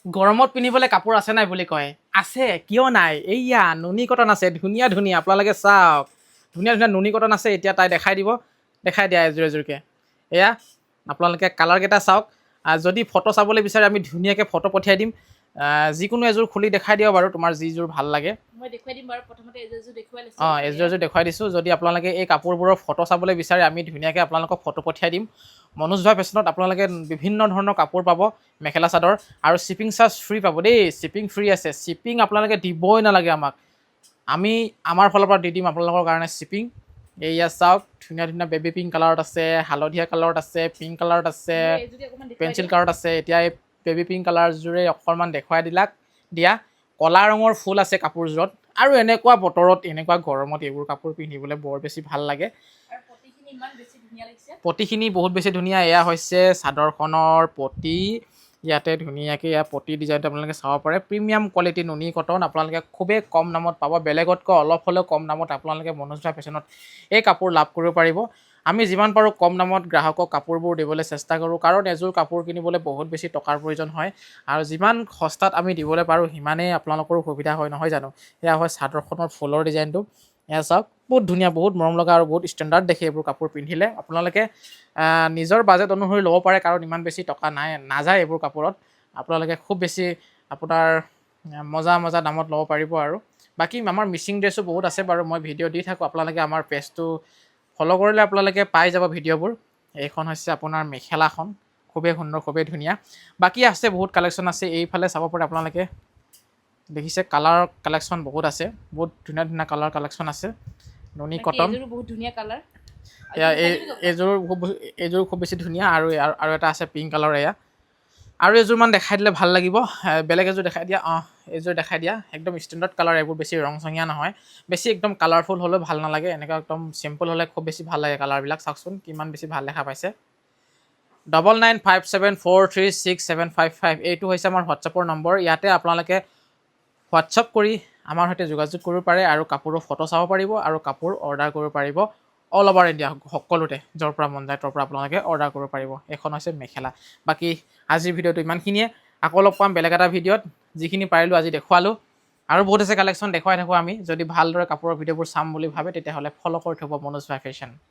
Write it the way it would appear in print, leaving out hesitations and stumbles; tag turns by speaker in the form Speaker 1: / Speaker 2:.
Speaker 1: গৰমত পিন্ধিবলৈ কাপোৰ আছে নাই বুলি কয়, আছে কিয় নাই। এইয়া নুনি কটন আছে, ধুনীয়া ধুনীয়া, আপোনালোকে চাওক ধুনীয়া ধুনীয়া নুনি কটন আছে। এতিয়া তাই দেখাই দিয়া এযোৰ এযোৰকৈ। এয়া আপোনালোকে কালাৰকেইটা চাওক। যদি ফটো চাবলৈ বিচাৰে আমি ধুনীয়াকৈ ফটো পঠিয়াই দিম। যিকোনো এযোৰ খুলি দেখাই দিয়ক বাৰু, তোমাৰ যিযোৰ ভাল লাগে।
Speaker 2: মই দেখুৱাই দিম বাৰু, প্ৰথমতে এযোৰ দেখুৱাই লৈছো।
Speaker 1: এযোৰ দেখুৱাই দিছোঁ। যদি আপোনালোকে এই কাপোৰবোৰৰ ফটো চাবলৈ বিচাৰে আমি ধুনীয়াকৈ আপোনালোকক ফটো পঠিয়াই দিম। মনোজ ভাই ফেশ্বনত আপোনালোকে বিভিন্ন ধৰণৰ কাপোৰ পাব, মেখেলা চাদৰ, আৰু শ্বিপিং চাৰ্জ ফ্ৰী পাব দেই। শ্বিপিং ফ্ৰী আছে, শ্বিপিং আপোনালোকে দিবই নালাগে আমাক, আমি আমাৰ ফালৰ পৰা দি দিম আপোনালোকৰ কাৰণে শ্বিপিং। এইয়া চাওক ধুনীয়া ধুনীয়া বেবী পিংক কালাৰত আছে, হালধীয়া কালাৰত আছে, পিংক কালাৰত আছে, পেঞ্চিল কালাৰত আছে। এতিয়া এই বেবী পিংক কালাৰযোৰে অকণমান দেখুৱাই দিয়া। কলা ৰঙৰ ফুল আছে কাপোৰযোৰত, আৰু এনেকুৱা বতৰত এনেকুৱা গৰমত এইবোৰ কাপোৰ পিন্ধিবলৈ বৰ বেছি ভাল লাগে। পতিখিনি বহুত বেছি ধুনীয়া। এয়া হৈছে চাদৰখনৰ পতি। ইয়াতে ধুনীয়াকৈ পতি ডিজাইনটো আপোনালোকে চাব পাৰে। প্ৰিমিয়াম কোৱালিটি নুনি কটন আপোনালোকে খুবেই কম দামত পাব। বেলেগতকৈ অলপ হ'লেও কম দামত আপোনালোকে মনোজ ভাই ফেশ্বনত এই কাপোৰ লাভ কৰিব পাৰিব। আমি যিমান পাৰোঁ কম দামত গ্ৰাহকক কাপোৰবোৰ দিবলৈ চেষ্টা কৰোঁ, কাৰণ এযোৰ কাপোৰ কিনিবলৈ বহুত বেছি টকাৰ প্ৰয়োজন হয়, আৰু যিমান সস্তাত আমি দিবলৈ পাৰোঁ সিমানেই আপোনালোকৰো সুবিধা হয়, নহয় জানো। এয়া হয় চাদৰখনৰ ফুলৰ ডিজাইনটো। এয়া চাওক বহুত ধুনীয়া, বহুত মৰম লগা আৰু বহুত ষ্টেণ্ডাৰ্ড দেখে এইবোৰ কাপোৰ পিন্ধিলে। আপোনালোকে নিজৰ বাজেট অনুসৰি ল'ব পাৰে, কাৰণ ইমান বেছি টকা নাযায় এইবোৰ কাপোৰত। আপোনালোকে খুব বেছি আপোনাৰ মজা দামত ল'ব পাৰিব। আৰু বাকী আমাৰ মিচিং ড্ৰেছো বহুত আছে বাৰু, মই ভিডিঅ' দি থাকোঁ। আপোনালোকে আমাৰ পেজটো ফ'ল' কৰিলে আপোনালোকে পাই যাব ভিডিঅ'বোৰ। এইখন হৈছে আপোনাৰ মেখেলাখন, খুবেই সুন্দৰ, খুবেই ধুনীয়া। বাকী আছে বহুত কালেকশ্যন আছে, এইফালে চাব পাৰে আপোনালোকে। দেখিছে কালাৰ কালেকশ্যন বহুত আছে, বহুত ধুনীয়া ধুনীয়া কালাৰ কালেকশ্যন আছে। নুনি কটন,
Speaker 2: বহুত ধুনীয়া কালাৰ।
Speaker 1: এয়া এইযোৰ খুব বেছি ধুনীয়া। আৰু এটা আছে পিংক কালাৰ। এয়া আৰু এযোৰমান দেখাই দিলে ভাল লাগিব। বেলেগ এযোৰ দেখাই দিয়া। এইযোৰ দেখাই দিয়া, একদম ষ্টেণ্ডাৰ্ড কালাৰ। এইবোৰ বেছি ৰং চঙীয়া নহয়, বেছি একদম কালাৰফুল হ'লেও ভাল নালাগে। এনেকুৱা একদম চিম্পল হ'লে খুব বেছি ভাল লাগে কালাৰবিলাক। চাওকচোন কিমান বেছি ভাল দেখা পাইছে। 9957436755 এইটো হৈছে আমাৰ হোৱাটছআপৰ নম্বৰ। ইয়াতে আপোনালোকে হোৱাটছআপ কৰি আমাৰ সৈতে যোগাযোগ কৰিব পাৰে, আৰু কাপোৰৰ ফটো চাব পাৰিব, আৰু কাপোৰ অৰ্ডাৰ কৰিব পাৰিব। অল অভাৰ ইণ্ডিয়া সকলোতে, য'ৰ পৰা মন যায় তাৰ পৰা আপোনালোকে অৰ্ডাৰ কৰিব পাৰিব। এইখন হৈছে মেখেলা। বাকী আজিৰ ভিডিঅ'টো ইমানখিনিয়ে। আকৌ লগ পাম বেলেগ এটা ভিডিঅ'ত। যিখিনি পাৰিলোঁ আজি দেখুৱালোঁ, আৰু বহুত আছে কালেকশ্যন দেখুৱাই থাকোঁ আমি। যদি ভালদৰে কাপোৰৰ ভিডিঅ'বোৰ চাম বুলি ভাবে তেতিয়াহ'লে ফ'ল' কৰি থ'ব মনোজ ভাই ফেশ্বন।